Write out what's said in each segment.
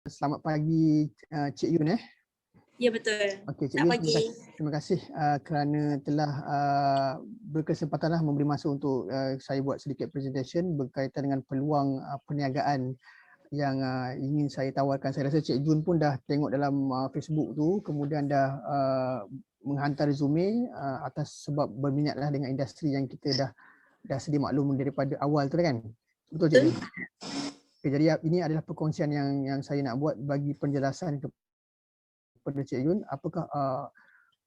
Selamat pagi Cik Yun. Ya, betul. Okey, Cik Selamat Yun, pagi. terima kasih kerana telah berkesempatanlah memberi masa untuk saya buat sedikit presentation berkaitan dengan peluang perniagaan yang ingin saya tawarkan. Saya rasa Cik Jun pun dah tengok dalam Facebook tu, kemudian dah menghantar resume atas sebab berminatlah dengan industri yang kita dah sedia maklum daripada awal tu kan. Betul Cik Jun? Okay, jadi ini adalah perkongsian yang saya nak buat bagi penjelasan kepada Cik Yun, apakah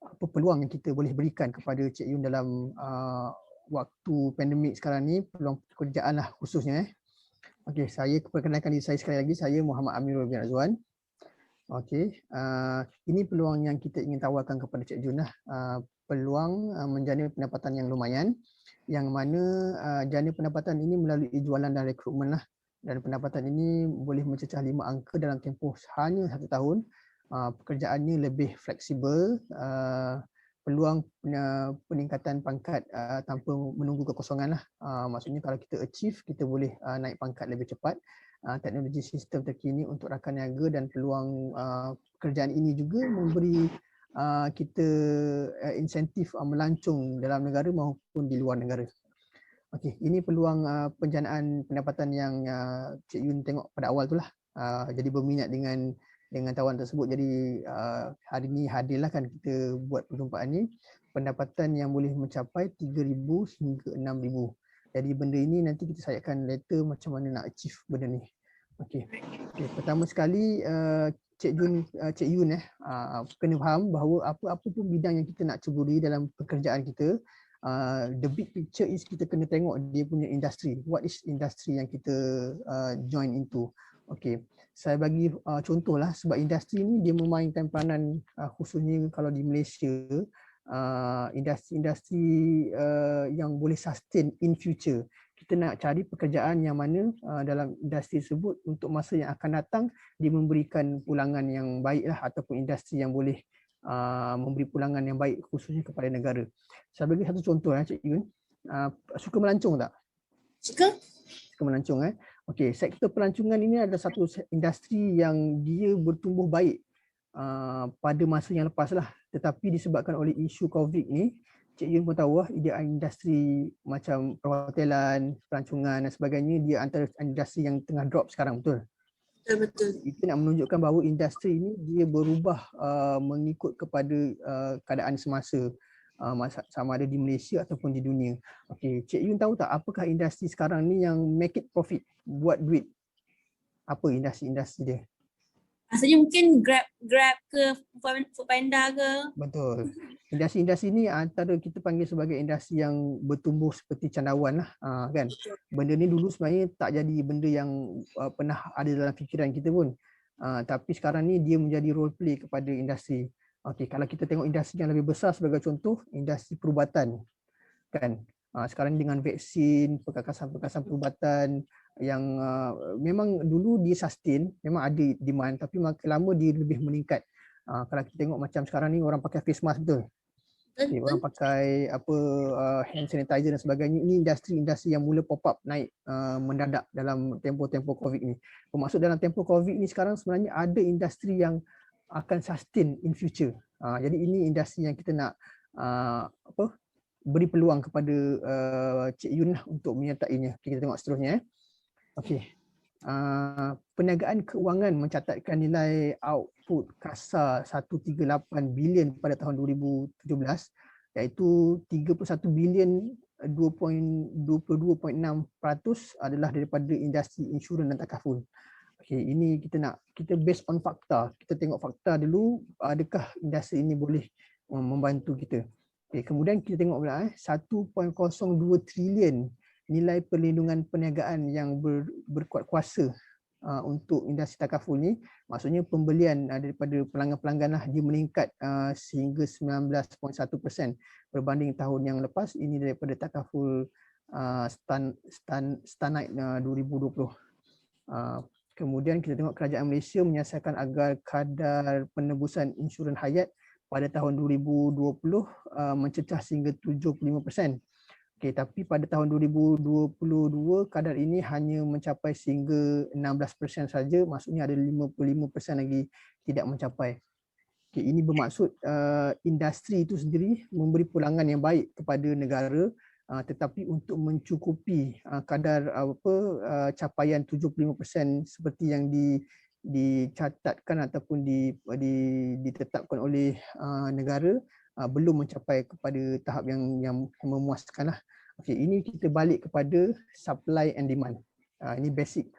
apa peluang yang kita boleh berikan kepada Cik Yun dalam waktu pandemik sekarang ni, peluang pekerjaan lah khususnya. Okey, saya perkenalkan diri saya sekali lagi, saya Muhammad Amirul bin Azwan. Okey, ini peluang yang kita ingin tawarkan kepada Cik Yun lah. Peluang menjana pendapatan yang lumayan, yang mana jana pendapatan ini melalui jualan dan rekrutmen lah. Dan pendapatan ini boleh mencecah 5 angka dalam tempoh hanya 1 tahun. Pekerjaannya lebih fleksibel, peluang peningkatan pangkat tanpa menunggu kekosongan lah. Maksudnya kalau kita achieve, kita boleh naik pangkat lebih cepat. Teknologi sistem terkini untuk rakan niaga dan peluang pekerjaan ini juga memberi kita insentif melancong dalam negara maupun di luar negara. Okey, ini peluang penjanaan pendapatan yang Cik Yun tengok pada awal tu lah. Jadi berminat dengan tawaran tersebut. Jadi hari ni hadirlah kan kita buat perjumpaan ni. Pendapatan yang boleh mencapai 3,000 hingga 6,000. Jadi benda ini nanti kita sayangkan later macam mana nak achieve benda ni. Okey. Pertama sekali Cik Yun kena faham bahawa apa-apa pun bidang yang kita nak ceburi dalam pekerjaan kita, the big picture is kita kena tengok dia punya industri. What is industri yang kita join into? Okey, saya bagi contohlah sebab industri ni dia memainkan peranan khususnya kalau di Malaysia, industri-industri yang boleh sustain in future. Kita nak cari pekerjaan yang mana dalam industri tersebut untuk masa yang akan datang dia memberikan pulangan yang baiklah ataupun industri yang boleh memberi pulangan yang baik khususnya kepada negara. Saya bagi satu contoh Cik Yun. Suka melancong tak? Suka melancong Okey, sektor pelancongan ini adalah satu industri yang dia bertumbuh baik pada masa yang lepas lah. Tetapi disebabkan oleh isu COVID ni, Cik Yun pun tahu dia industri macam perhotelan, pelancongan dan sebagainya, dia antara industri yang tengah drop sekarang, betul? betul. Itu nak menunjukkan bahawa industri ini dia berubah mengikut kepada keadaan semasa, sama ada di Malaysia ataupun di dunia. Okey, Cik Yun tahu tak apakah industri sekarang ni yang make it profit, buat duit? Apa industri-industri dia? Rasanya mungkin Grab ke Foodpanda ke? Betul. Industri-industri ni antara kita panggil sebagai industri yang bertumbuh seperti cendawan lah, kan. Benda ni dulu sebenarnya tak jadi benda yang pernah ada dalam fikiran kita pun. Tapi sekarang ni dia menjadi role play kepada industri. Okey, kalau kita tengok industri yang lebih besar sebagai contoh, industri perubatan, kan. Sekarang dengan vaksin, perkakasan perubatan yang memang dulu dia sustain, memang ada demand tapi makin lama dia lebih meningkat. Kalau kita tengok macam sekarang ni orang pakai face mask, betul? Okay, orang pakai hand sanitizer dan sebagainya. Ini industri-industri yang mula pop up naik mendadak dalam tempoh-tempoh COVID ni. Bermaksud dalam tempoh COVID ni sekarang sebenarnya ada industri yang akan sustain in future. Jadi ini industri yang kita nak beri peluang kepada Cik Yun lah untuk menyertainya. Okay, kita tengok seterusnya. Okey. Perniagaan keuangan mencatatkan nilai output kasar 138 bilion pada tahun 2017, iaitu 31 bilion 22.6% adalah daripada industri insurans dan takaful. Okey, ini kita based on fakta. Kita tengok fakta dulu, adakah industri ini boleh membantu kita. Okay, kemudian kita tengok pula 1.02 trilion nilai perlindungan perniagaan yang berkuat kuasa untuk industri takaful ni. Maksudnya pembelian daripada pelanggan-pelanggan lah dia meningkat sehingga 19.1% berbanding tahun yang lepas. Ini daripada takaful Stanite 2020. Kemudian kita tengok kerajaan Malaysia menyiasatkan agar kadar penebusan insurans hayat pada tahun 2020 mencecah sehingga 75%. Okey, tapi pada tahun 2022 kadar ini hanya mencapai sehingga 16% saja, maksudnya ada 55% lagi tidak mencapai. Okey, ini bermaksud industri itu sendiri memberi pulangan yang baik kepada negara, tetapi untuk mencukupi kadar capaian 75% seperti yang dicatatkan ataupun ditetapkan oleh negara, belum mencapai kepada tahap yang memuaskanlah. Okey, ini kita balik kepada supply and demand. Ini basic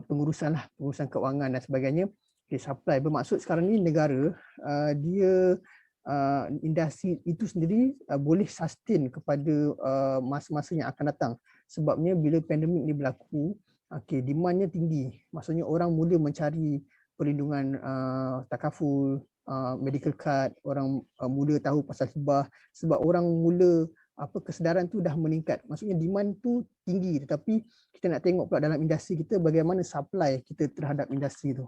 pengurusan lah, pengurusan keuangan dan sebagainya. Okay, supply bermaksud sekarang ni negara dia industri itu sendiri boleh sustain kepada masa-masa yang akan datang. Sebabnya bila pandemik ni berlaku, okay, demandnya tinggi. Maksudnya orang mula mencari perlindungan takaful, medical card, orang mula tahu pasal hibah sebab orang mula kesedaran tu dah meningkat. Maksudnya demand tu tinggi, tetapi kita nak tengok pula dalam industri kita bagaimana supply kita terhadap industri tu.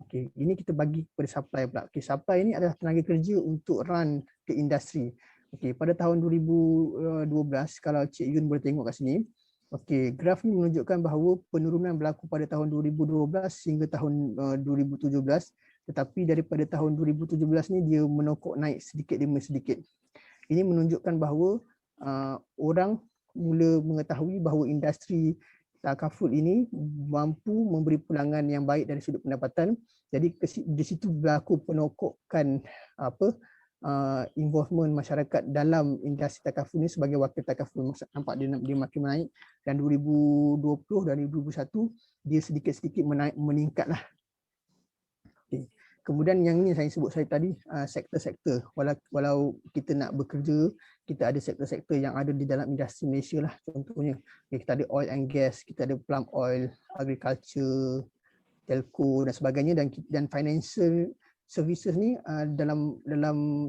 Okey, ini kita bagi kepada supply pula. Okey, supply ini adalah tenaga kerja untuk run ke industri. Okey, pada tahun 2012 kalau Cik Yun boleh tengok kat sini. Okey, graf ni menunjukkan bahawa penurunan berlaku pada tahun 2012 hingga tahun 2017, tetapi daripada tahun 2017 ni dia menokok naik sedikit demi sedikit. Ini menunjukkan bahawa orang mula mengetahui bahawa industri takaful ini mampu memberi pulangan yang baik dari sudut pendapatan. Jadi di situ berlaku penokokan involvement masyarakat dalam industri takaful ini sebagai wakil takaful. Nampak dia makin menaik, dan 2020 dan 2021 dia sedikit-sedikit meningkatlah. Okay. Kemudian yang ni saya sebut saya tadi, sektor-sektor. Walau kita nak bekerja, kita ada sektor-sektor yang ada di dalam industri Malaysia lah. Contohnya kita ada oil and gas, kita ada palm oil, agriculture, telco dan sebagainya, dan financial services ni dalam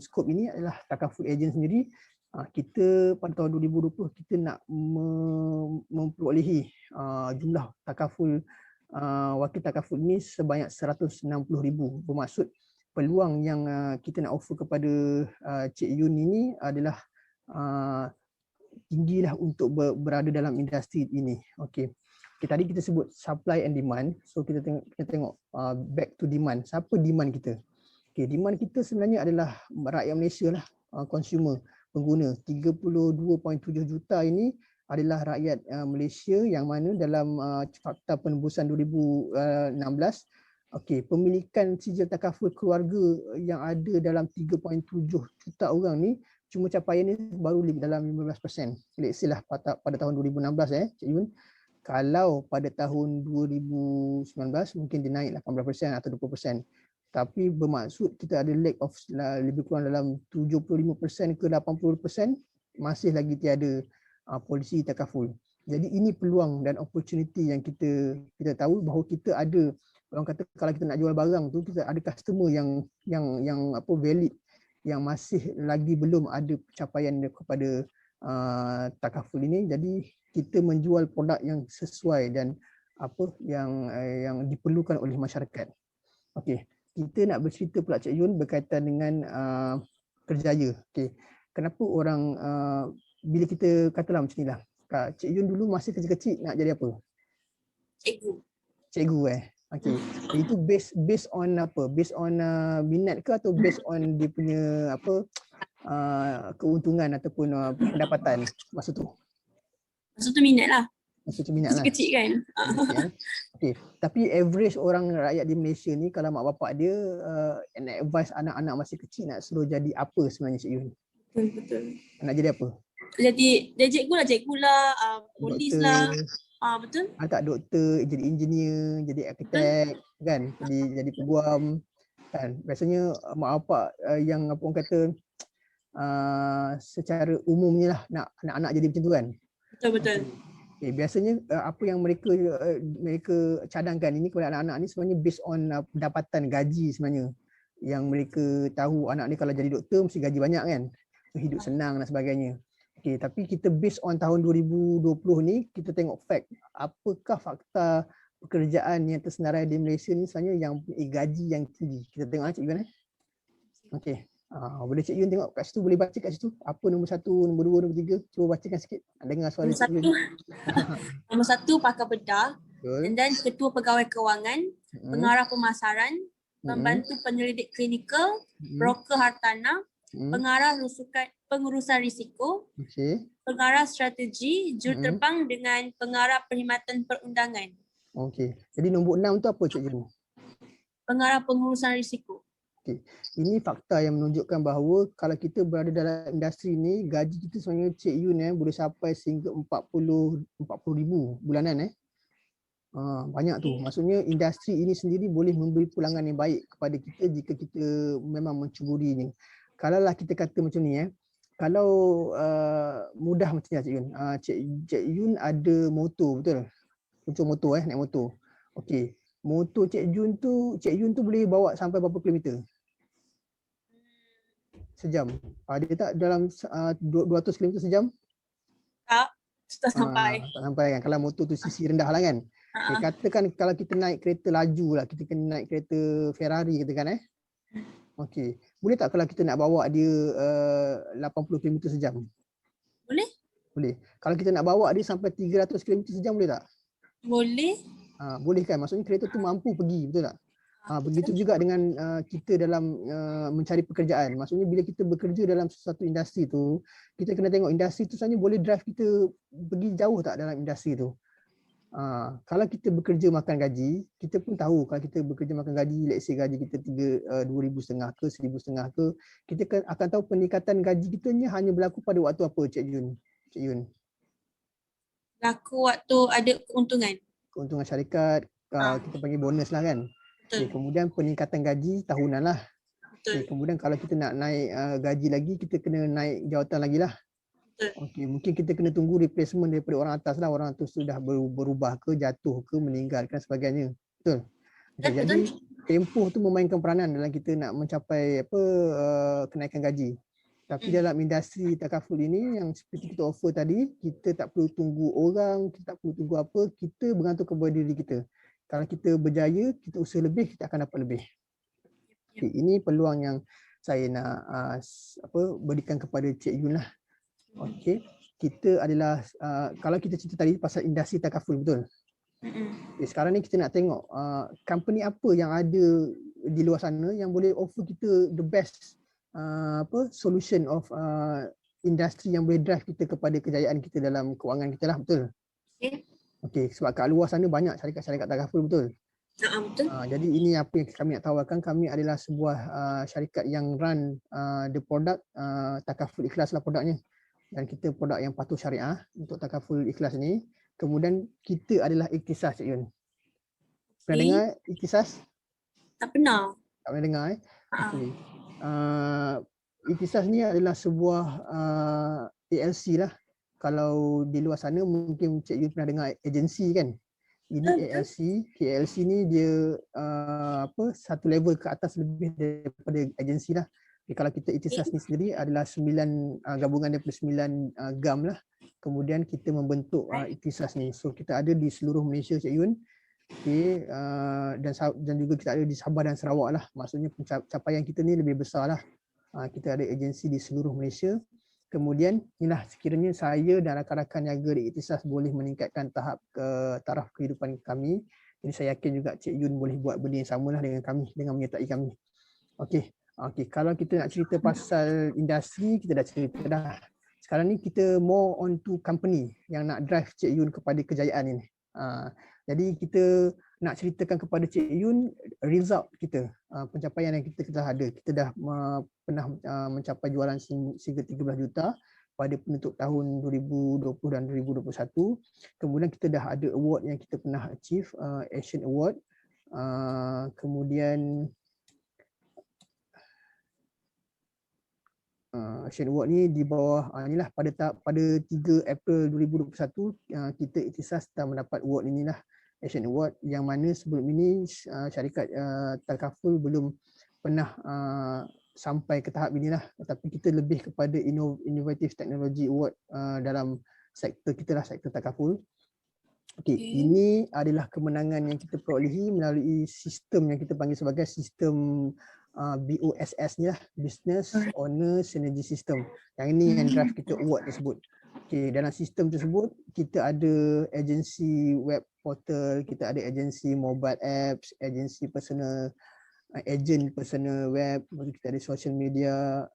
skop ini adalah takaful agent sendiri. Kita pada tahun 2020 kita nak memperolehi jumlah takaful wakil takaful ini sebanyak 160,000. Bermaksud peluang yang kita nak offer kepada Cik Yun ini adalah tinggilah untuk berada dalam industri ini. Okey. Okay, tadi kita sebut supply and demand. So kita tengok back to demand. Siapa demand kita? Okay, demand kita sebenarnya adalah rakyat Malaysia lah, consumer, pengguna. 32.7 juta ini adalah rakyat Malaysia yang mana dalam Fakta Penembusan 2016, okey, pemilikan sijil takaful keluarga yang ada dalam 3.7 juta orang ni cuma capaian ni baru dalam 15%. Let's say lah pada tahun 2016 Cik Yun, kalau pada tahun 2019 mungkin dia naik 18% atau 20%. Tapi bermaksud kita ada lack of lebih kurang dalam 75% ke 80% masih lagi tiada polisi takaful. Jadi ini peluang dan opportunity yang kita tahu bahawa kita ada, orang kata kalau kita nak jual barang tu kita ada customer yang valid, yang masih lagi belum ada pencapaian kepada takaful ini. Jadi kita menjual produk yang sesuai dan yang diperlukan oleh masyarakat. Okey, kita nak bercerita pula Cik Yun berkaitan dengan kerjaya. Okey, kenapa orang bila kita katalah macam inilah, Cik Yun dulu masa kecil-kecil nak jadi apa? Cikgu Okey. Itu based on apa? Based on minat ke atau based on dia punya keuntungan ataupun pendapatan masa tu? Masa tu minat lah. Masa tu minat lah. Kecil kan. Okey. Tapi average orang rakyat di Malaysia ni kalau mak bapak dia nak advise anak-anak masih kecil nak suruh jadi apa sebenarnya Cik Yun? Betul. Nak jadi apa? Jadi cikgu lah, polis lah. Betul. Tak doktor, jadi engineer, jadi arkitek, kan? Jadi peguam, kan? Biasanya mak bapak yang apa orang kata secara umumnya lah nak anak-anak jadi macam tu kan? Betul. Okay, biasanya apa yang mereka cadangkan ini kepada anak-anak ni sebenarnya based on pendapatan gaji sebenarnya. Yang mereka tahu anak ni kalau jadi doktor mesti gaji banyak kan? Hidup senang dan sebagainya. Okay, tapi kita based on tahun 2020 ni, kita tengok fact. Apakah fakta pekerjaan yang tersenarai di Malaysia ni sebenarnya yang gaji yang tinggi. Kita tengok Cik Iwan. Okay. Boleh Cik Yun tengok kat situ, boleh baca kat situ. Apa nombor 1, nombor 2, nombor 3. Cuba bacakan sikit. Dengar suara Nombor Cik Yun. Nombor 1 pakar bedah, Betul. and then ketua pegawai kewangan, pengarah pemasaran, pembantu penyelidik klinikal, broker hartanah, pengarah pengurusan risiko, Okey. pengarah strategi, juruterbang dengan pengarah perkhidmatan perundangan. Okey. Jadi nombor 6 tu apa Cik Yun? Pengarah pengurusan risiko. Okey. Ini fakta yang menunjukkan bahawa kalau kita berada dalam industri ni, gaji kita sebenarnya Cik Yun boleh sampai sehingga 40,000 bulanan banyak tu. Maksudnya industri ini sendiri boleh memberi pulangan yang baik kepada kita jika kita memang mencuburinya. Kalaulah kita kata macam ni kalau mudah macam ni Cik Yun. Cik Yun ada motor, betul? Contoh motor naik motor. Okey. Motor Cik Yun tu boleh bawa sampai berapa kilometer? Sejam. Dia tak dalam 200 km sejam? Tak sampai. Tak sampai kan. Kalau motor tu sisi rendah lah kan. Okay, katakan kalau kita naik kereta laju lah, kita kena naik kereta Ferrari katakan Okey. Boleh tak kalau kita nak bawa dia 80 km sejam? Boleh? Boleh. Kalau kita nak bawa dia sampai 300 km sejam boleh tak? Boleh. Boleh kan? Maksudnya kereta tu mampu pergi, betul tak? Begitu juga dengan kita dalam mencari pekerjaan. Maksudnya bila kita bekerja dalam sesuatu industri tu, kita kena tengok industri tu sebenarnya boleh drive kita pergi jauh tak dalam industri tu. Kalau kita bekerja makan gaji, kita pun tahu kalau kita bekerja makan gaji, let's say gaji kita 2,500 ke 1,500 ke, kita akan tahu peningkatan gaji kita ni hanya berlaku pada waktu apa Cik Yun? Berlaku waktu ada keuntungan. Keuntungan syarikat, kita panggil bonus lah kan. Okay, kemudian peningkatan gaji tahunan lah. Okay, kemudian kalau kita nak naik gaji lagi, kita kena naik jawatan lagi lah. Okey, mungkin kita kena tunggu replacement daripada orang atas lah. Orang tu sudah berubah ke, jatuh ke, meninggal dan sebagainya. Betul? Okay, jadi tempoh tu memainkan peranan dalam kita nak mencapai kenaikan gaji. Tapi dalam industri takaful ini yang seperti kita offer tadi, kita tak perlu tunggu orang, kita tak perlu tunggu apa, kita bergantung kepada diri kita. Kalau kita berjaya, kita usaha lebih, kita akan dapat lebih. Okay, ini peluang yang saya nak berikan kepada Cik Yun lah. Okey, kita adalah kalau kita cerita tadi pasal industri takaful, betul? Okay, sekarang ni kita nak tengok company apa yang ada di luar sana yang boleh offer kita the best solution of industri yang boleh drive kita kepada kejayaan kita dalam kewangan kita lah, betul? Okey, sebab kat luar sana banyak syarikat-syarikat takaful, betul? Betul. Jadi ini apa yang kami nak tawarkan. Kami adalah sebuah syarikat yang run the product takaful ikhlas lah produknya. Dan kita produk yang patuh syariah untuk takaful ikhlas ni. Kemudian kita adalah Ikhtisas, Cik Yun. Pernah dengar Ikhtisas? Tak pernah. Tak pernah dengar Okey. Ikhtisas ni adalah sebuah ALC lah. Kalau di luar sana mungkin Cik Yun pernah dengar agensi kan? Ini ALC, KLC ni dia satu level ke atas lebih daripada agensi lah. Kalau kita Ikhtisas ni sendiri adalah 9 gabungan daripada 9 GAM lah. Kemudian kita membentuk Ikhtisas ni. So kita ada di seluruh Malaysia, Cik Yun. Okay, dan juga kita ada di Sabah dan Sarawak lah. Maksudnya pencapaian kita ni lebih besar lah. Kita ada agensi di seluruh Malaysia. Kemudian inilah sekiranya saya dan rakan-rakan niaga di Ikhtisas boleh meningkatkan taraf kehidupan kami. Jadi saya yakin juga Cik Yun boleh buat benda yang sama lah dengan kami, dengan menyertai kami. Okey, kalau kita nak cerita pasal industri, kita dah cerita dah. Sekarang ni kita more on to company yang nak drive Cik Yun kepada kejayaan ini. Jadi kita nak ceritakan kepada Cik Yun result kita, pencapaian yang kita telah ada. Kita dah pernah mencapai jualan sehingga 13 juta pada penutup tahun 2020 dan 2021. Kemudian kita dah ada award yang kita pernah achieve, Asian Award. Kemudian Asian Award ni di bawah inilah pada 3 April 2021 kita Ikhtisas telah mendapat award inilah, Asian Award, yang mana sebelum ini syarikat takaful belum pernah sampai ke tahap inilah, tetapi kita lebih kepada Innovative Technology Award dalam sektor kita lah, sektor takaful. Okey, ini adalah kemenangan yang kita perolehi melalui sistem yang kita panggil sebagai sistem BOSS ni lah, Business Owner Synergy System. Yang ini yang drive kita award tersebut. Okay, dalam sistem tersebut kita ada agensi web portal, kita ada agensi mobile apps, agensi personal, agent personal web, kita ada social media,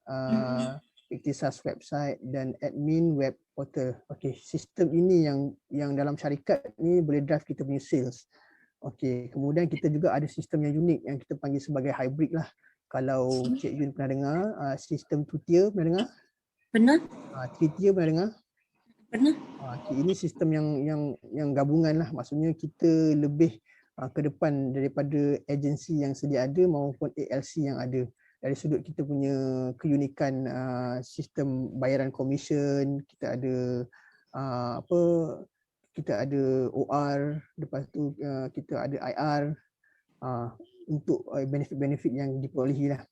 ikhtisas website dan admin web portal. Okay, sistem ini yang dalam syarikat ni boleh drive kita punya sales. Okay, kemudian kita juga ada sistem yang unik yang kita panggil sebagai hybrid lah. Kalau Cik Yun pernah dengar, sistem 2-tier pernah dengar? Pernah? 3-tier pernah dengar? Pernah. Okay, ini sistem yang gabungan lah. Maksudnya kita lebih ke depan daripada agensi yang sedia ada maupun ALC yang ada. Dari sudut kita punya keunikan sistem bayaran komisen, kita ada kita ada OR, lepas tu kita ada IR untuk benefit-benefit yang diperolehi lah.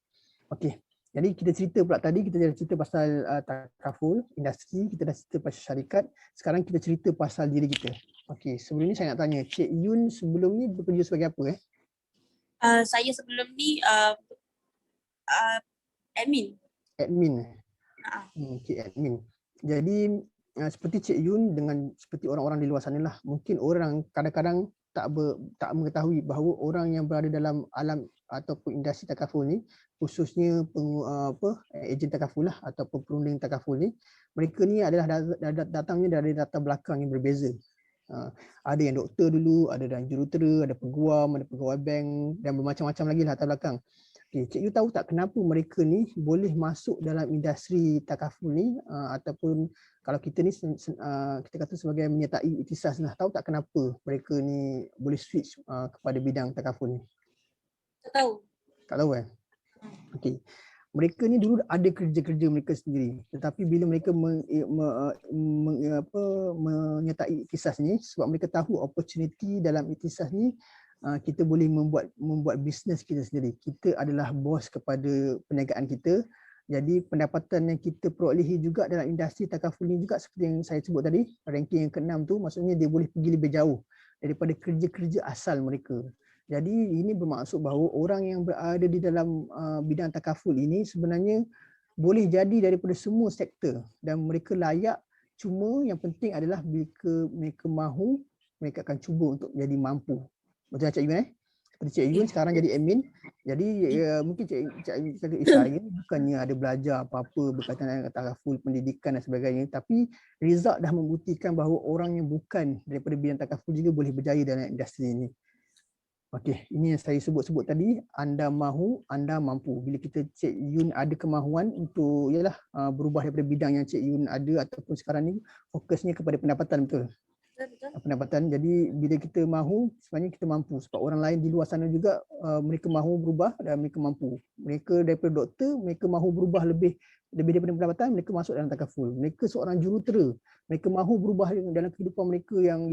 Okey. Jadi kita cerita pula tadi, kita dah cerita pasal takaful, industri, kita dah cerita pasal syarikat. Sekarang kita cerita pasal diri kita. Okey, sebelum ni saya nak tanya, Cik Yun sebelum ni bekerja sebagai apa? Saya sebelum ni admin. Admin. Okey, admin. Jadi seperti Cik Yun dengan seperti orang-orang di luar sana lah, mungkin orang kadang-kadang tak mengetahui bahawa orang yang berada dalam alam ataupun industri takaful ni, khususnya ejen takaful lah ataupun perunding takaful ni, mereka ni adalah datangnya dari latar belakang yang berbeza. Ada yang doktor dulu, ada yang jurutera, ada peguam, ada pegawai bank dan bermacam-macam lagi latar belakang. Okay, Cik Yu tahu tak kenapa mereka ni boleh masuk dalam industri takaful ni ataupun kalau kita ni kita kata sebagai menyertai ikhtisas lah, tahu tak kenapa mereka ni boleh switch kepada bidang takaful ni? Tak tahu. Tak tahu kan? Okey. Mereka ni dulu ada kerja-kerja mereka sendiri, tetapi bila mereka menyertai ikhtisas ni, sebab mereka tahu opportunity dalam ikhtisas ni, kita boleh membuat bisnes kita sendiri. Kita adalah bos kepada perniagaan kita. Jadi pendapatan yang kita perolehi juga dalam industri takaful ni juga seperti yang saya sebut tadi, ranking yang ke-6 tu, maksudnya dia boleh pergi lebih jauh daripada kerja-kerja asal mereka. Jadi ini bermaksud bahawa orang yang berada di dalam bidang takaful ini sebenarnya boleh jadi daripada semua sektor dan mereka layak, cuma yang penting adalah bila mereka mahu, mereka akan cuba untuk jadi mampu. Betul tak Cik Yun? Seperti Cik Yun sekarang jadi admin, jadi mungkin Cik Yun kata saya bukannya ada belajar apa-apa berkaitan dengan takaful, pendidikan dan sebagainya, tapi result dah membuktikan bahawa orang yang bukan daripada bidang takaful juga boleh berjaya dalam industri ini. Okey, ini yang saya sebut tadi, anda mahu, anda mampu. Bila kita Cik Yun ada kemahuan untuk berubah daripada bidang yang Cik Yun ada ataupun sekarang ni fokusnya kepada pendapatan, betul? Pendapatan. Jadi bila kita mahu, sebenarnya kita mampu. Sebab orang lain di luar sana juga mereka mahu berubah dan mereka mampu. Mereka daripada doktor, mereka mahu berubah lebih daripada pendapatan, mereka masuk dalam takaful. Mereka seorang jurutera, mereka mahu berubah dalam kehidupan mereka yang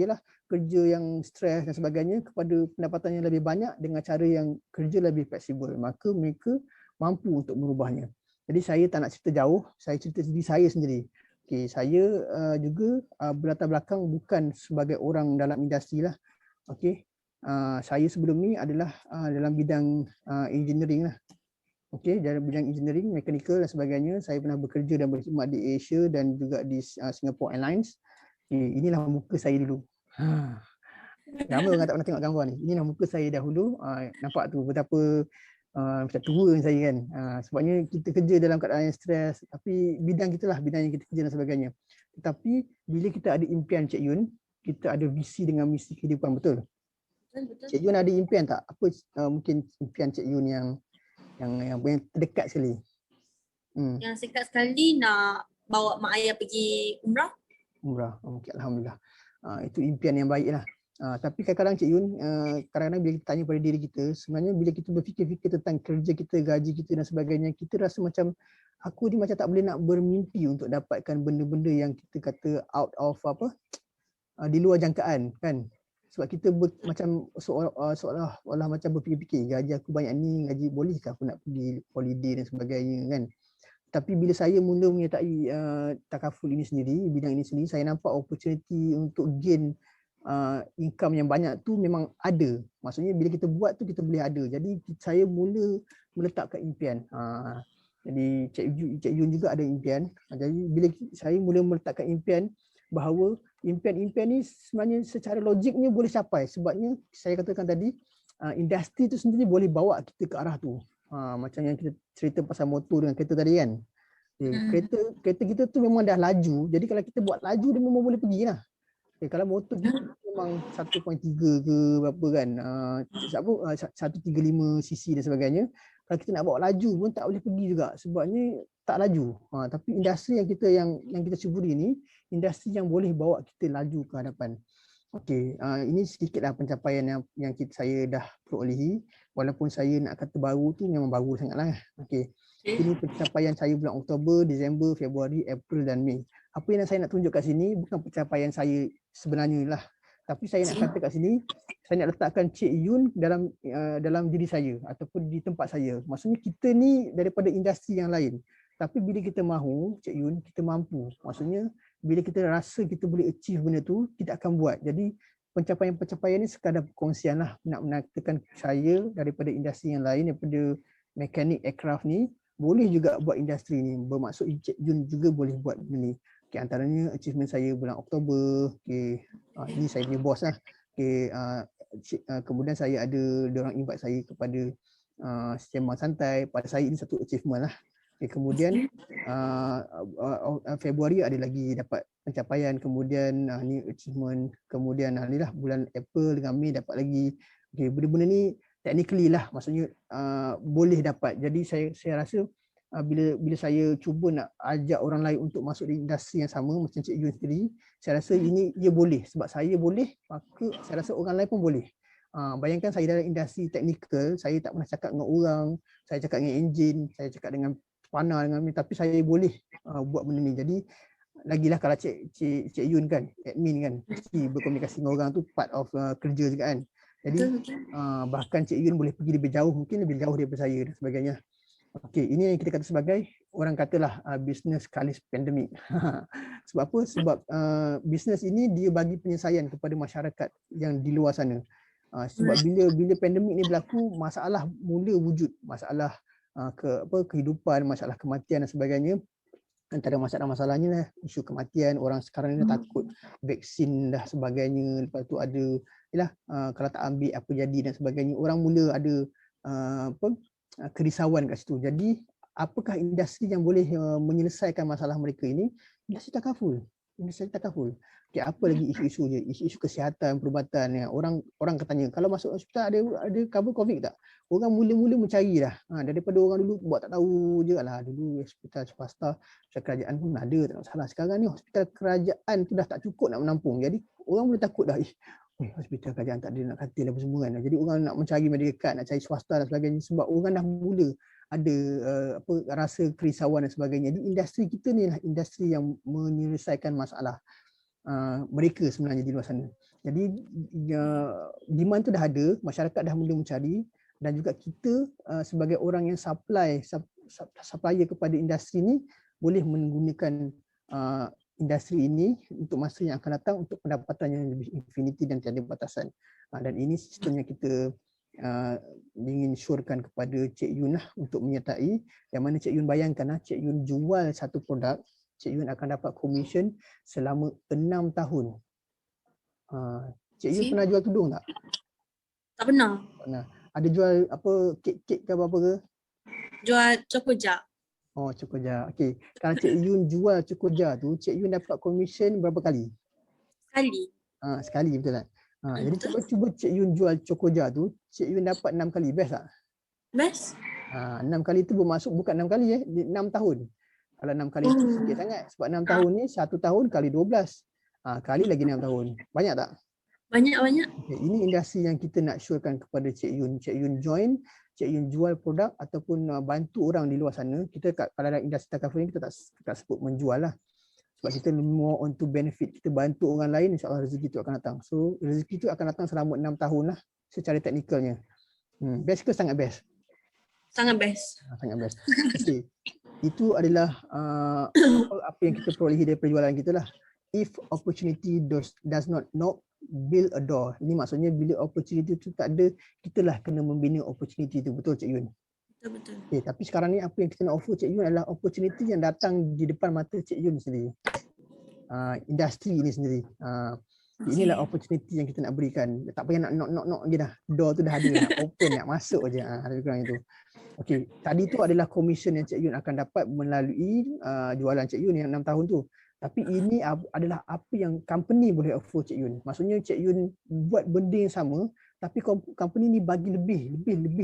kerja yang stres dan sebagainya kepada pendapatan yang lebih banyak dengan cara yang kerja lebih fleksibel. Maka mereka mampu untuk merubahnya. Jadi saya tak nak cerita jauh, saya cerita diri saya sendiri. Okay, saya juga berlatar belakang bukan sebagai orang dalam industri lah. Okay, saya sebelum ni adalah dalam bidang engineering lah. Okay, dalam bidang engineering, mechanical dan sebagainya. Saya pernah bekerja dan berkhidmat di Asia dan juga di Singapore Airlines. Okay, inilah muka saya dulu. Ramai orang tak pernah tengok gambar ni. Inilah muka saya dahulu. Nampak tu betapa macam tua saya kan. Sebabnya kita kerja dalam keadaan yang stres, tapi bidang kita lah, bidang yang kita kerja dan sebagainya. Tetapi bila kita ada impian Cik Yun, kita ada visi dengan misi kehidupan, betul? Betul. Cik Yun ada impian tak? Apa mungkin impian Cik Yun yang terdekat sekali? Yang dekat sekali nak bawa mak ayah pergi umrah. Umrah, okey, alhamdulillah. Itu impian yang baik lah. Tapi kadang-kadang Cik Yun, kadang-kadang bila kita tanya pada diri kita, sebenarnya bila kita berfikir-fikir tentang kerja kita, gaji kita dan sebagainya, kita rasa macam aku ni macam tak boleh nak bermimpi untuk dapatkan benda-benda yang kita kata out of di luar jangkaan kan. Sebab kita macam seolah-olah macam berfikir-fikir, gaji aku banyak ni, gaji bolehkah aku nak pergi holiday dan sebagainya kan. Tapi bila saya mula menyertai takaful ini sendiri, bidang ini sendiri, saya nampak opportunity untuk gain income yang banyak tu memang ada. Maksudnya bila kita buat tu kita boleh ada. Jadi saya mula meletakkan impian. Jadi Cik Yun juga ada impian. Jadi bila saya mula meletakkan impian bahawa impian-impian ni sebenarnya secara logiknya boleh capai, sebabnya saya katakan tadi industri tu sendiri boleh bawa kita ke arah tu. Macam yang kita cerita pasal motor dengan kereta tadi kan. Kereta kita tu memang dah laju, jadi kalau kita buat laju dia memang boleh pergi lah. Kalau motor kita memang 1.3 ke berapa kan, 135 cc dan sebagainya, kalau kita nak bawa laju pun tak boleh pergi juga sebabnya tak laju. Tapi industri yang kita ceburi ni, industri yang boleh bawa kita laju ke hadapan. Okey, ini sedikitlah pencapaian yang saya dah perolehi. Walaupun saya nak kata baru tu memang baru sangatlah. Okey. Ini pencapaian saya bulan Oktober, Disember, Februari, April dan Mei. Apa yang saya nak tunjuk kat sini bukan pencapaian saya sebenarnya lah. Tapi saya nak kata kat sini, saya nak letakkan Cik Yun dalam diri saya ataupun di tempat saya. Maksudnya kita ni daripada industri yang lain. Tapi bila kita mahu, Cik Yun, kita mampu. Maksudnya bila kita rasa kita boleh achieve benda tu, kita akan buat. Jadi pencapaian-pencapaian ni sekadar perkongsian lah. Nak menakkan saya daripada industri yang lain, daripada mekanik aircraft ni, boleh juga buat industri ni. Bermaksud Cik Yun juga boleh buat benda ni. Okay, antaranya achievement saya bulan Oktober. Okay, ini saya punya bos lah. Okay, kemudian saya ada, diorang invite saya kepada sembang santai. Pada saya ini satu achievement lah. Okay, kemudian Februari ada lagi dapat pencapaian, kemudian ni achievement, kemudian ni lah bulan April dengan Mei dapat lagi. Okay, benda-benda ni technically lah, maksudnya boleh dapat. Jadi saya rasa bila saya cuba nak ajak orang lain untuk masuk di industri yang sama macam Cik Yun sendiri, saya rasa ini ia boleh. Sebab saya boleh, maka saya rasa orang lain pun boleh. Bayangkan saya dalam industri teknikal, saya tak pernah cakap dengan orang, saya cakap dengan enjin, saya cakap dengan panah dengan ni, tapi saya boleh buat benda ni. Jadi lagilah kalau Cik Yun kan, admin kan, mesti berkomunikasi dengan orang tu part of kerja juga kan. Jadi bahkan Cik Yun boleh pergi lebih jauh, mungkin lebih jauh daripada saya dan sebagainya. Okey, ini yang kita kata sebagai, orang katalah business kalis pandemik. Sebab apa? Sebab bisnes ini dia bagi penyelesaian kepada masyarakat yang di luar sana. Sebab bila pandemik ni berlaku, masalah mula wujud, masalah kehidupan, masalah kematian dan sebagainya. Antara masalah-masalahnya lah isu kematian, orang sekarang ni takut vaksin dah sebagainya, lepas tu ada kalau tak ambil apa jadi dan sebagainya. Orang mula ada kerisauan kat situ. Jadi apakah industri yang boleh menyelesaikan masalah mereka ini? Industri takaful. Industri takaful. Okay, apa lagi isu-isu je? Isu-isu kesihatan, perubatan. Ya. Orang katanya, kalau masuk hospital ada cover COVID tak? Orang mula-mula mencari dah. Daripada orang dulu buat tak tahu je lah. Dulu hospital swasta, hospital kerajaan pun ada, tak masalah. Sekarang ni hospital kerajaan tu dah tak cukup nak menampung. Jadi orang mula takut dah. Hospital kerajaan tak ada nak katil apa semua kan. Jadi orang nak mencari medical card, nak cari swasta dan sebagainya sebab orang dah mula ada rasa kerisauan dan sebagainya. Jadi industri kita ni lah industri yang menyelesaikan masalah mereka sebenarnya di luar sana. Jadi demand tu dah ada, masyarakat dah mula mencari dan juga kita sebagai orang yang supplier kepada industri ni boleh menggunakan industri ini untuk masa yang akan datang untuk pendapatan yang lebih infinity dan tiada batasan. Dan ini sistem yang kita ingin syorkan kepada Cik Yun lah untuk menyertai. Yang mana Cik Yun bayangkan Cik Yun jual satu produk, Cik Yun akan dapat komisen selama 6 tahun. Cik Yun pernah jual tudung tak? Tak pernah. Ada jual apa kek-kek ke apa ke? Jual cokoja. Oh, cokoja. Okey. Kalau Cik Yun jual cokoja tu, Cik Yun dapat komisen berapa kali? Sekali. Sekali betul tak? Jadi cuba Cik Yun jual cokoja tu, Cik Yun dapat 6 kali. Best tak? Best. 6 kali tu bermaksud bukan 6 kali 6 tahun. Kalau 6 kali tu sikit sangat. Sebab 6 tahun ni 1 tahun kali 12. Kali lagi 6 tahun. Banyak tak? Banyak. Okay, ini industri yang kita nak syorkan kepada Cik Yun. Cik Yun join, Cik Yun jual produk ataupun bantu orang di luar sana. Kita kalau dalam industri takaful ni kita tak sebut menjual lah. Sebab kita more on to benefit. Kita bantu orang lain, insyaAllah rezeki itu akan datang. So rezeki itu akan datang selama 6 tahun lah secara teknikalnya. Best ke sangat best? Sangat best. Sangat best. Okay. Itu adalah apa yang kita perolehi dari perjualan kita lah. If opportunity does not knock, build a door. Ini maksudnya bila opportunity tu tak ada, kita lah kena membina opportunity tu. Betul Cik Yun? Betul-betul. Okay, tapi sekarang ni apa yang kita nak offer Cik Yun adalah opportunity yang datang di depan mata Cik Yun sendiri. Industri ini sendiri. Inilah opportunity yang kita nak berikan. Tak payah nak knock je dah. Door tu dah ada, nak open, nak masuk je. Lebih kurang itu. Okey, tadi tu adalah komisen yang Cik Yun akan dapat melalui jualan Cik Yun yang 6 tahun tu. Tapi ini adalah apa yang company boleh offer Cik Yun. Maksudnya Cik Yun buat benda yang sama tapi company ni bagi lebih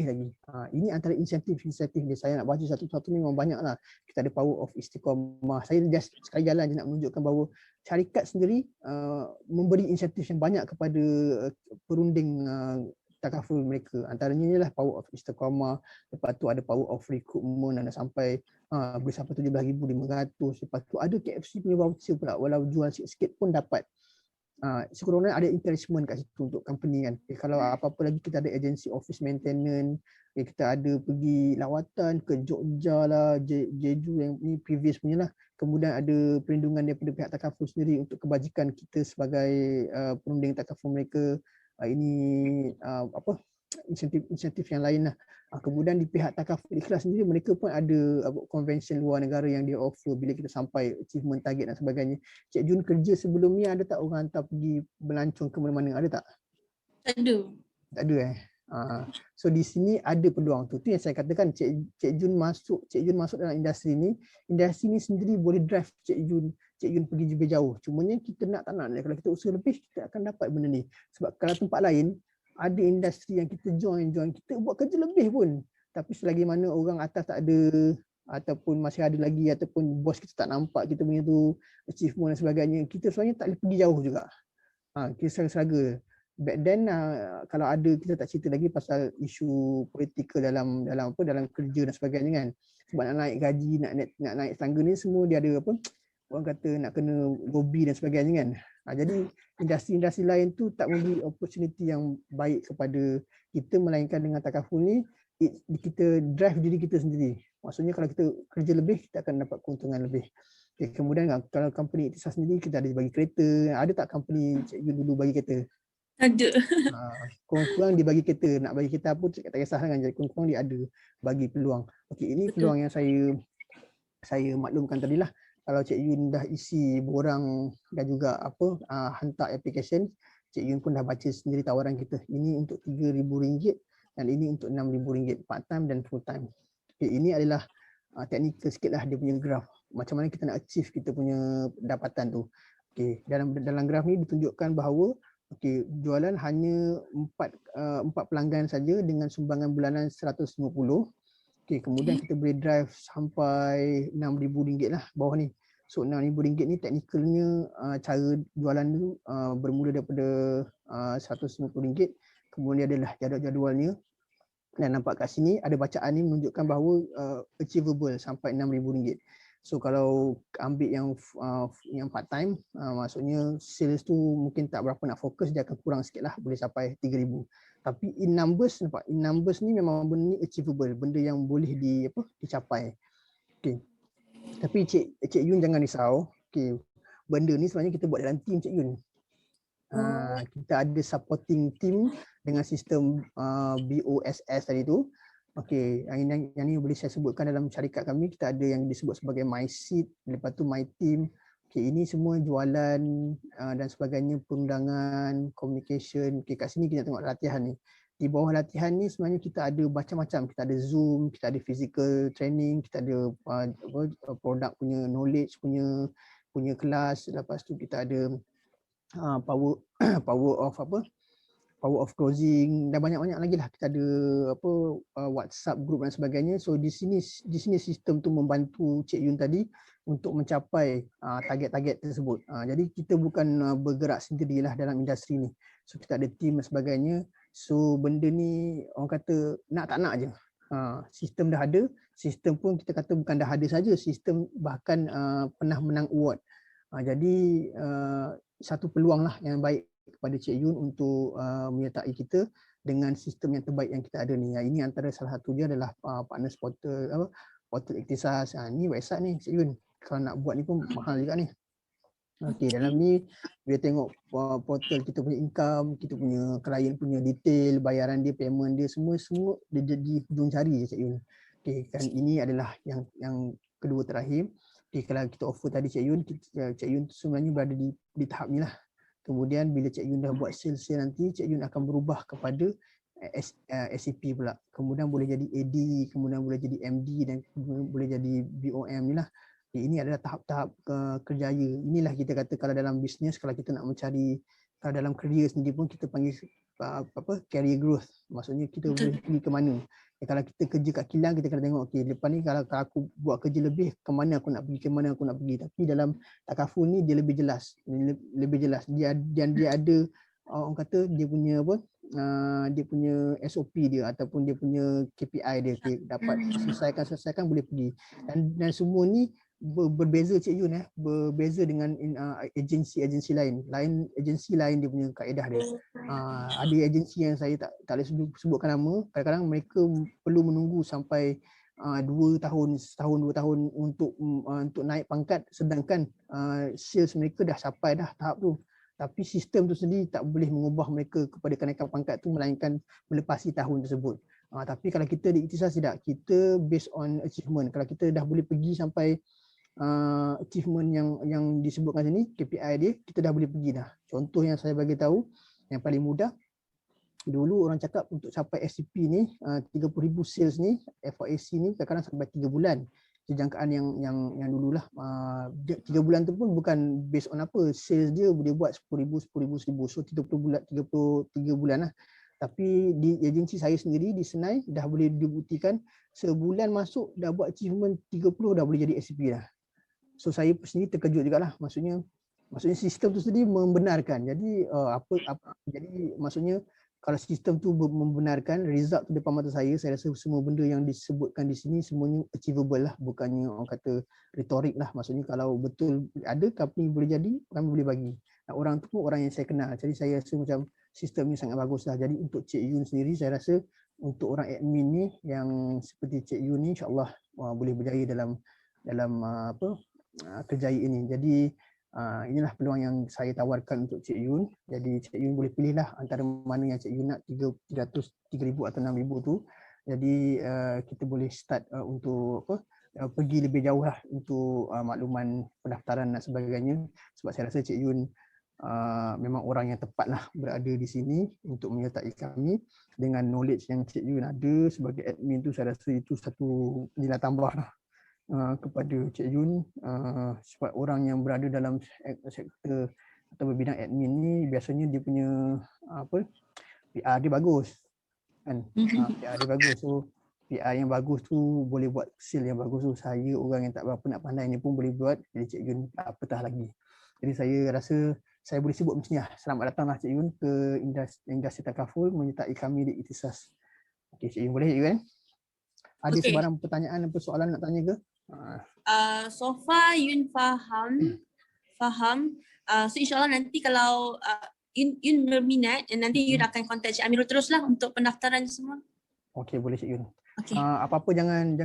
lagi. Ini antara insentif dia. Saya nak baca satu-satu ni memang banyak lah. Kita ada power of istiqamah. Saya just sekali jalan je nak menunjukkan bahawa syarikat sendiri memberi insentif yang banyak kepada perunding takaful mereka. Antaranya ialah power of istiqamah, lepas tu ada power of recruitment dan sampai boleh sampai 17,500. Lepas tu ada KFC punya voucher pula, walau jual sikit-sikit pun dapat. Sekurang-kurangnya ada encouragement kat situ untuk company kan. Kalau apa-apa lagi kita ada agency office maintenance, kita ada pergi lawatan ke Jogja lah, Jeju yang ni previous punya lah. Kemudian ada perlindungan daripada pihak takaful sendiri untuk kebajikan kita sebagai perunding takaful mereka. Ini insentif yang lain lah. Kemudian di pihak takaful ikhlas sendiri, mereka pun ada convention luar negara yang dia offer bila kita sampai achievement target dan sebagainya. Cik Jun kerja sebelum ni ada tak orang hantar pergi melancong ke mana-mana? Ada tak? Tak ada. Tak ada So di sini ada peluang tu. Tu yang saya katakan Cik Jun masuk dalam industri ni sendiri boleh drive Cik Jun pergi lebih jauh. Cumanya kita tak nak. Kalau kita usaha lebih, kita akan dapat benda ni. Sebab kalau tempat lain, ada industri yang kita join, kita buat kerja lebih pun. Tapi selagi mana orang atas tak ada, ataupun masih ada lagi, ataupun bos kita tak nampak kita punya tu achievement dan sebagainya, kita sebenarnya tak boleh pergi jauh juga. Kita struggle. Back then kalau ada, kita tak cerita lagi pasal isu politikal dalam kerja dan sebagainya kan. Sebab nak naik gaji, nak naik tangga ni semua dia ada orang kata nak kena lobby dan sebagainya kan. Jadi industri-industri lain tu tak memberi opportunity yang baik kepada kita, melainkan dengan takaful ni kita drive diri kita sendiri. Maksudnya kalau kita kerja lebih, kita akan dapat keuntungan lebih. Kemudian kalau company Ikhtisas sendiri, kita ada bagi kereta. Ada tak company Cik Yun dulu bagi kereta? Ada. Kurang-kurang dia bagi kereta. Nak bagi kereta pun tak kisah kan. Jadi kurang-kurang dia ada bagi peluang. Okey, ini peluang yang saya maklumkan tadilah. Kalau Cik Yun dah isi borang dan juga hantar application, Cik Yun pun dah baca sendiri tawaran kita. Ini untuk RM3,000 dan ini untuk RM6,000, part time dan full time. Okay, ini adalah teknikal sikit lah dia punya graf. Macam mana kita nak achieve kita punya pendapatan tu. Okay, dalam graf ni ditunjukkan bahawa jualan hanya 4 pelanggan saja dengan sumbangan bulanan 150. Kemudian kita boleh drive sampai RM6,000 lah bawah ni. So RM6,000 ni teknikalnya cara jualan tu bermula daripada RM150. Kemudian adalah jadual-jadualnya. Dan nampak kat sini ada bacaan ni menunjukkan bahawa achievable sampai RM6,000. So kalau ambil yang part time, maksudnya sales tu mungkin tak berapa nak fokus, dia akan kurang sikit lah, boleh sampai RM3,000. Tapi in numbers, nampak in numbers ni memang benda ni achievable, benda yang boleh dicapai. Tapi Cik Yun jangan risau. Benda ni sebenarnya kita buat dalam team Cik Yun. Kita ada supporting team dengan sistem BOSS tadi tu. Yang ni boleh saya sebutkan dalam syarikat kami. Kita ada yang disebut sebagai My Seat, lepas tu My Team. Ini semua jualan dan sebagainya, perundangan, communication. Kat sini kita tengok latihan ni. Di bawah latihan ni sebenarnya kita ada macam-macam. Kita ada Zoom, kita ada physical training, kita ada produk punya knowledge punya kelas. Lepas tu kita ada power of closing dan banyak-banyak lagi lah. Kita ada WhatsApp group dan sebagainya. So di sini sistem tu membantu Cik Yun tadi untuk mencapai target-target tersebut. Jadi kita bukan bergerak sendirilah dalam industri ni. So kita ada team dan sebagainya. So benda ni orang kata nak tak nak je. Sistem dah ada. Sistem pun kita kata bukan dah ada saja. Sistem bahkan pernah menang award. Jadi satu peluang lah yang baik kepada Cik Yun untuk menyertai kita dengan sistem yang terbaik yang kita ada ni. Ini antara salah satu dia adalah partners portal Ikhtisas. Ni website ni Cik Yun. Kalau nak buat ni pun mahal juga ni. Dalam ni dia tengok portal kita punya income, kita punya klien punya detail, bayaran dia, payment dia, semua dia di hujung jari je Cik Yun. Okay, kan ini adalah yang kedua terakhir. Okay, kalau kita offer tadi Cik Yun, Cik Yun sebenarnya berada di tahap ni lah. Kemudian bila Cik Yun dah buat sales nanti, Cik Yun akan berubah kepada SCP pula. Kemudian boleh jadi AD, kemudian boleh jadi MD dan kemudian boleh jadi BOM ni lah. Ini adalah tahap-tahap kerjaya. Inilah kita kata kalau dalam bisnes, kalau kita nak mencari, kalau dalam career sendiri pun kita panggil career growth. Maksudnya kita boleh pergi ke mana. Kalau kita kerja kat kilang, kita kena tengok okey lepas ni kalau aku buat kerja lebih, ke mana aku nak pergi, ke mana aku nak pergi. Tapi dalam takaful ni dia lebih jelas. Lebih jelas. Dia ada orang kata dia punya dia punya SOP dia ataupun dia punya KPI dia, dapat selesaikan boleh pergi. Dan semua ni berbeza Cik Yun, berbeza dengan agensi lain. Agensi lain dia punya kaedah dia. Ada agensi yang saya tak boleh sebutkan nama, kadang-kadang mereka perlu menunggu sampai 2 tahun, setahun 2 tahun untuk naik pangkat, sedangkan sales mereka dah sampai dah tahap tu. Tapi sistem tu sendiri tak boleh mengubah mereka kepada kenaikan pangkat tu melainkan melepasi tahun tersebut. Tapi kalau kita di Ikhtisas tidak, kita based on achievement. Kalau kita dah boleh pergi sampai achievement yang disebutkan sini, KPI dia, kita dah boleh pergi dah. Contoh yang saya bagi tahu, yang paling mudah, dulu orang cakap untuk capai SCP ni, 30,000 sales ni, FOAC ni kadang-kadang sampai 3 bulan. Jangkaan yang dululah. 3 bulan tu pun bukan based on apa, sales dia boleh buat 10,000, 10,000, 1,000. So 33 bulan lah. Tapi di agensi saya sendiri di Senai dah boleh dibuktikan sebulan masuk dah buat achievement 30 dah boleh jadi SCP dah. So saya sendiri terkejut jugalah. Maksudnya sistem tu sendiri membenarkan. Jadi jadi maksudnya kalau sistem tu membenarkan, result tu depan mata saya rasa semua benda yang disebutkan di sini semuanya achievable lah, bukannya orang kata retorik lah. Maksudnya kalau betul ada company boleh jadi, kami boleh bagi. Orang tu pun orang yang saya kenal. Jadi saya rasa macam sistem ni sangat bagus lah. Jadi untuk Cik Yun sendiri, saya rasa untuk orang admin ni yang seperti Cik Yun ni, insyaAllah boleh berjaya dalam kerjaya ini. Jadi inilah peluang yang saya tawarkan untuk Cik Yun. Jadi Cik Yun boleh pilihlah antara mana yang Cik Yun nak, 3,000 atau 6,000 tu. Jadi kita boleh start untuk pergi lebih jauh lah untuk makluman pendaftaran dan sebagainya. Sebab saya rasa Cik Yun memang orang yang tepat lah berada di sini untuk menyertai kami. Dengan knowledge yang Cik Yun ada sebagai admin tu, saya rasa itu satu nilai tambah lah kepada Cik Yun. Sebab orang yang berada dalam sektor atau bidang admin ni biasanya dia punya PR dia bagus kan. PR dia bagus. So PR yang bagus tu boleh buat sale yang bagus tu. Saya orang yang tak berapa nak pandai ni pun boleh buat. Jadi Cik Yun apatah lagi. Jadi saya rasa saya boleh sebut macam ni lah. Selamat datanglah Cik Yun ke industri takaful menyertai kami di Ikhtisas. Okey Cik Yun, boleh Cik Yun? Ada sebarang pertanyaan atau soalan nak tanya ke? So far Yun faham. So insyaAllah nanti kalau Yun berminat, nanti Yun akan contact Cik Amirul terus lah untuk pendaftaran semua. Okey, boleh Cik Yun. Okay. Apa-apa jangan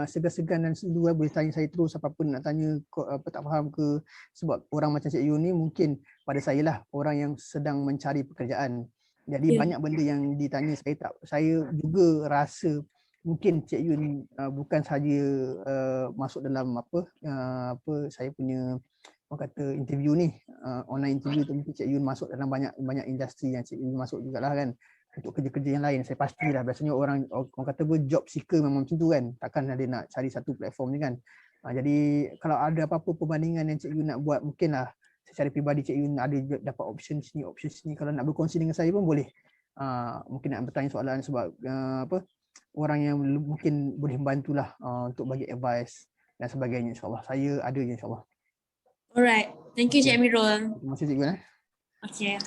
segan-segan dan sendu, boleh tanya saya terus apa-apa nak tanya, apa tak faham ke. Sebab orang macam Cik Yun ni mungkin pada saya lah orang yang sedang mencari pekerjaan. Jadi banyak benda yang ditanya saya juga rasa mungkin Cik Yun bukan saja masuk dalam saya punya orang kata interview ni, online interview tu, mungkin Cik Yun masuk dalam banyak industri yang Cik Yun masuk jugalah kan, untuk kerja-kerja yang lain. Saya pastilah biasanya orang kata job seeker memang macam tu kan, takkan dia nak cari satu platform ni kan. Jadi kalau ada apa-apa perbandingan yang Cik Yun nak buat, mungkinlah secara peribadi Cik Yun ada dapat option sini, kalau nak berkongsi dengan saya pun boleh. Mungkin nak bertanya soalan sebab orang yang mungkin boleh membantulah untuk bagi advice dan sebagainya, insyaAllah. Saya ada je insyaAllah. Alright, thank you Cik Amirul. Terima kasih Cik Yun. Okay.